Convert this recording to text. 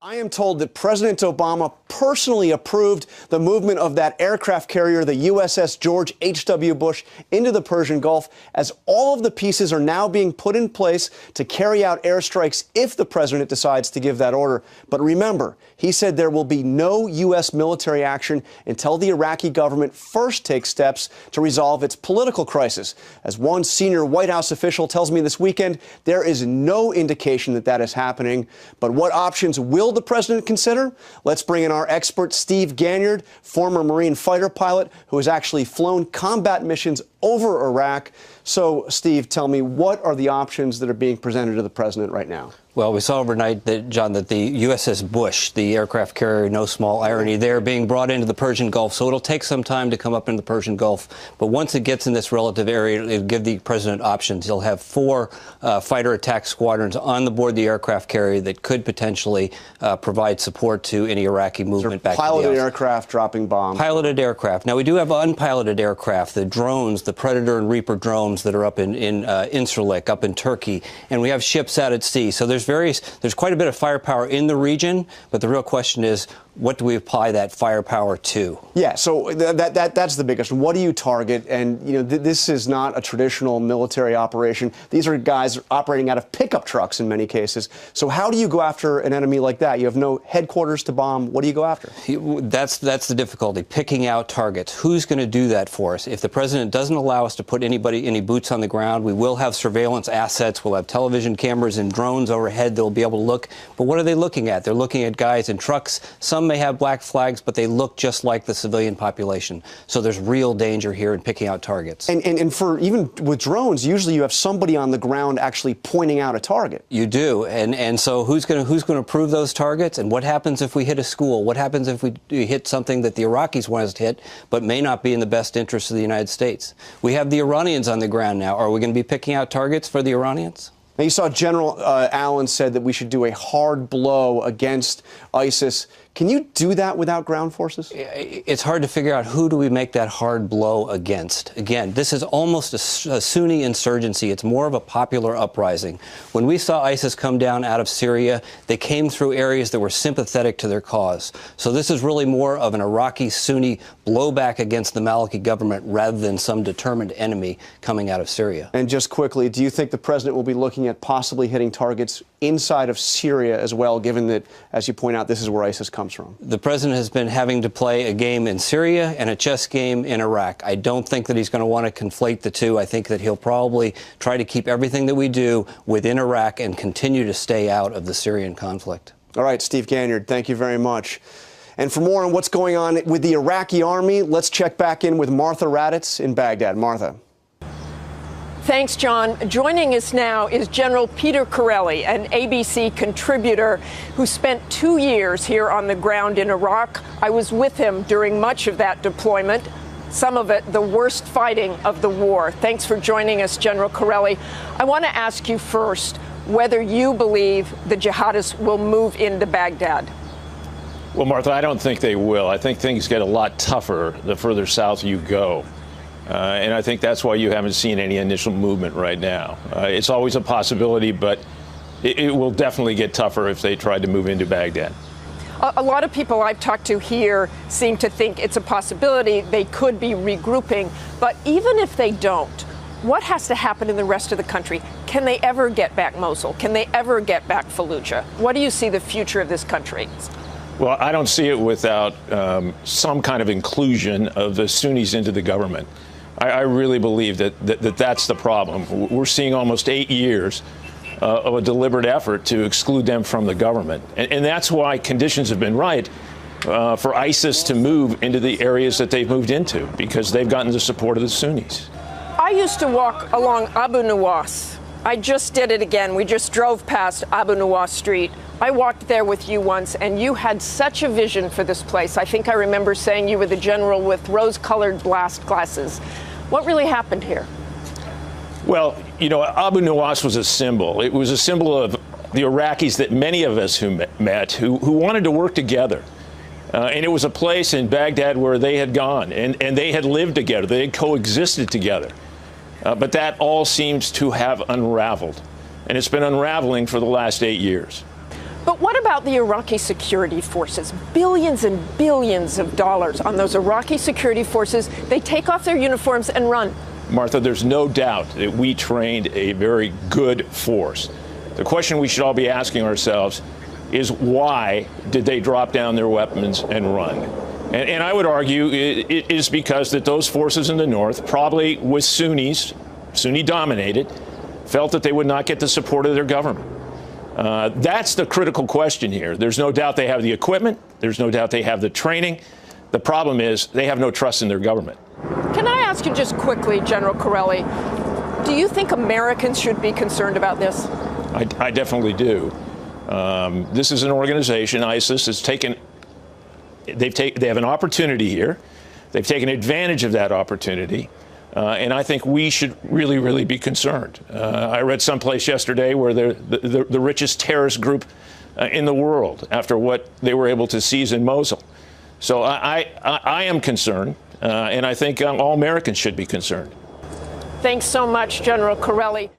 I am told that President Obama personally approved the movement of that aircraft carrier, the USS George H.W. Bush, into the Persian Gulf, as all of the pieces are now being put in place to carry out airstrikes if the president decides to give that order. But remember, he said there will be no U.S. military action until the Iraqi government first takes steps to resolve its political crisis. As one senior White House official tells me this weekend, there is no indication that that is happening. But what options will the president consider? Let's bring in our expert, Steve Ganyard, former Marine fighter pilot who has actually flown combat missions over Iraq. So, Steve, tell me, what are the options that are being presented to the president right now? Well, we saw overnight that, John, that the USS Bush, the aircraft carrier, no small irony, they're being brought into the Persian Gulf. So it'll take some time to come up into the Persian Gulf. But once it gets in this relative area, it'll give the president options. He'll have 4 fighter attack squadrons on the board the aircraft carrier that could potentially provide support to any Iraqi movement back to the piloted aircraft dropping bombs. Piloted aircraft. Now, we do have unpiloted aircraft, the drones, the Predator and Reaper drones that are up in Incirlik, up in Turkey. And we have ships out at sea. So there's quite a bit of firepower in the region, but the real question is, what do we apply that firepower to? Yeah, so that's the biggest. What do you target? And, you know, this is not a traditional military operation. These are guys operating out of pickup trucks in many cases. So how do you go after an enemy like that? You have no headquarters to bomb. What do you go after? That's the difficulty, picking out targets. Who's going to do that for us? If the president doesn't allow us to put any boots on the ground, we will have surveillance assets. We'll have television cameras and drones overhead that will be able to look. But what are they looking at? They're looking at guys in trucks. Some may have black flags, but they look just like the civilian population. So there's real danger here in picking out targets. And for even with drones, usually you have somebody on the ground actually pointing out a target. You do. And so who's going to approve those targets? And what happens if we hit a school? What happens if we hit something that the Iraqis want us to hit, but may not be in the best interest of the United States? We have the Iranians on the ground now. Are we going to be picking out targets for the Iranians? Now, you saw General Allen said that we should do a hard blow against ISIS. Can you do that without ground forces? It's hard to figure out who do we make that hard blow against. Again, this is almost a Sunni insurgency. It's more of a popular uprising. When we saw ISIS come down out of Syria, they came through areas that were sympathetic to their cause. So this is really more of an Iraqi Sunni blowback against the Maliki government rather than some determined enemy coming out of Syria. And just quickly, do you think the president will be looking at possibly hitting targets inside of Syria as well, given that, as you point out, this is where ISIS comes from? The president has been having to play a game in Syria and a chess game in Iraq. I don't think that he's going to want to conflate the two. I think that he'll probably try to keep everything that we do within Iraq and continue to stay out of the Syrian conflict. All right, Steve Ganyard, thank you very much. And for more on what's going on with the Iraqi army, let's check back in with Martha Raddatz in Baghdad. Martha. Thanks, John. Joining us now is General Peter Chiarelli, an ABC contributor who spent 2 years here on the ground in Iraq. I was with him during much of that deployment, some of it the worst fighting of the war. Thanks for joining us, General Chiarelli. I want to ask you first whether you believe the jihadists will move into Baghdad. Well, Martha, I don't think they will. I think things get a lot tougher the further south you go. And I think that's why you haven't seen any initial movement right now. It's always a possibility, but it will definitely get tougher if they tried to move into Baghdad. A lot of people I've talked to here seem to think it's a possibility they could be regrouping. But even if they don't, what has to happen in the rest of the country? Can they ever get back Mosul? Can they ever get back Fallujah? What do you see the future of this country? Well, I don't see it without some kind of inclusion of the Sunnis into the government. I really believe that's the problem. We're seeing almost 8 years of a deliberate effort to exclude them from the government. And that's why conditions have been right for ISIS to move into the areas that they've moved into, because they've gotten the support of the Sunnis. I used to walk along Abu Nuwas. I just did it again. We just drove past Abu Nuwas Street. I walked there with you once, and you had such a vision for this place. I think I remember saying you were the general with rose-colored blast glasses. What really happened here? Well, you know, Abu Nuwas was a symbol. It was a symbol of the Iraqis that many of us who wanted to work together. And it was a place in Baghdad where they had gone, and they had lived together. They had coexisted together. But that all seems to have unraveled. And it's been unraveling for the last 8 years. But what about the Iraqi security forces? Billions and billions of dollars on those Iraqi security forces. They take off their uniforms and run. Martha, there's no doubt that we trained a very good force. The question we should all be asking ourselves is, why did they drop down their weapons and run? And I would argue it is because that those forces in the north, probably with Sunnis, Sunni-dominated, felt that they would not get the support of their government. That's the critical question here. There's no doubt they have the equipment. There's no doubt they have the training. The problem is they have no trust in their government. Can I ask you just quickly, General Chiarelli, do you think Americans should be concerned about this? I definitely do. This is an organization, ISIS, has taken, they have an opportunity here. They've taken advantage of that opportunity. And I think we should really be concerned. I read someplace yesterday where they're the richest terrorist group in the world after what they were able to seize in Mosul. So I am concerned, and I think all Americans should be concerned. Thanks so much, General Chiarelli.